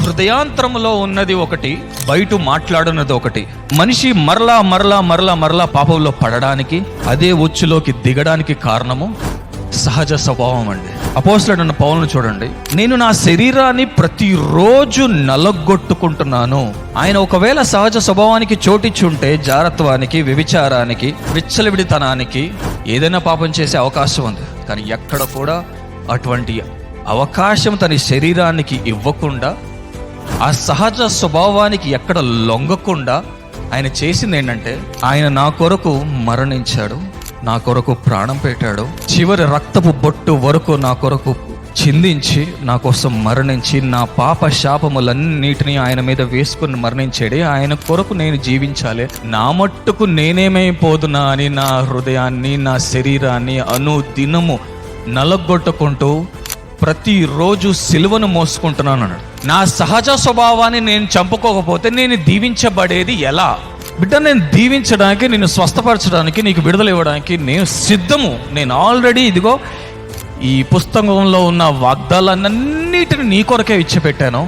హృదయాంతరములో ఉన్నది ఒకటి, బయట మాట్లాడున్నది ఒకటి. మనిషి మరలా మరలా మరలా మరలా పాపంలో పడడానికి, అదే ఉచ్చులోకి దిగడానికి కారణము సహజ స్వభావం అండి. అపోస్తలుడైన పౌలును చూడండి, నేను నా శరీరాన్ని ప్రతిరోజు నలగొట్టుకుంటున్నాను. ఆయన ఒకవేళ సహజ స్వభావానికి చోటిచ్చుంటే జారత్వానికి, వ్యభిచారానికి, విచ్చలవిడితనానికి ఏదైనా పాపం చేసే అవకాశం ఉంది. కానీ ఎక్కడ కూడా అటువంటి అవకాశం తన శరీరానికి ఇవ్వకుండా, ఆ సహజ స్వభావానికి ఎక్కడ లొంగకుండా ఆయన చేసింది ఏంటంటే, ఆయన నా కొరకు మరణించాడు, నా కొరకు ప్రాణం పెట్టాడు, చివరి రక్తపు బొట్టు వరకు నా కొరకు చిందించి నా కోసం మరణించి నా పాప శాపములన్నిటినీ ఆయన మీద వేసుకుని మరణించాడు. ఆయన కొరకు నేను జీవించాలి, నా మట్టుకు నేనేమైపోదునా అని నా హృదయాన్ని, నా శరీరాన్ని అనుదినము నలగొట్టుకుంటూ ప్రతిరోజు సిలువను మోసుకుంటున్నాను అన్నాడు. నా సహజ స్వభావాన్ని నేను చంపుకోకపోతే నేను దీవించబడేది ఎలా? బిడ్డ, నేను దీవించడానికి, నేను స్వస్థపరచడానికి, నీకు విడుదల ఇవ్వడానికి నేను సిద్ధము. నేను ఆల్రెడీ ఇదిగో ఈ పుస్తకంలో ఉన్న వాగ్దానాలన్నిటిని నీ కొరకే ఇచ్చిపెట్టాను.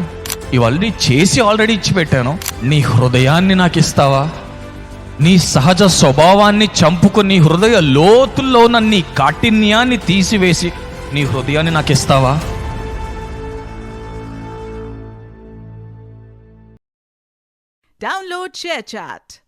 ఇవన్నీ చేసి ఆల్రెడీ ఇచ్చిపెట్టాను. నీ హృదయాన్ని నాకు ఇస్తావా? నీ సహజ స్వభావాన్ని చంపుకుని నీ హృదయ లోతుల్లో ఉన్న నీ కాఠిన్యాన్ని తీసివేసి నీ హృదయాన్ని నాకు ఇస్తావా? Download ShareChat.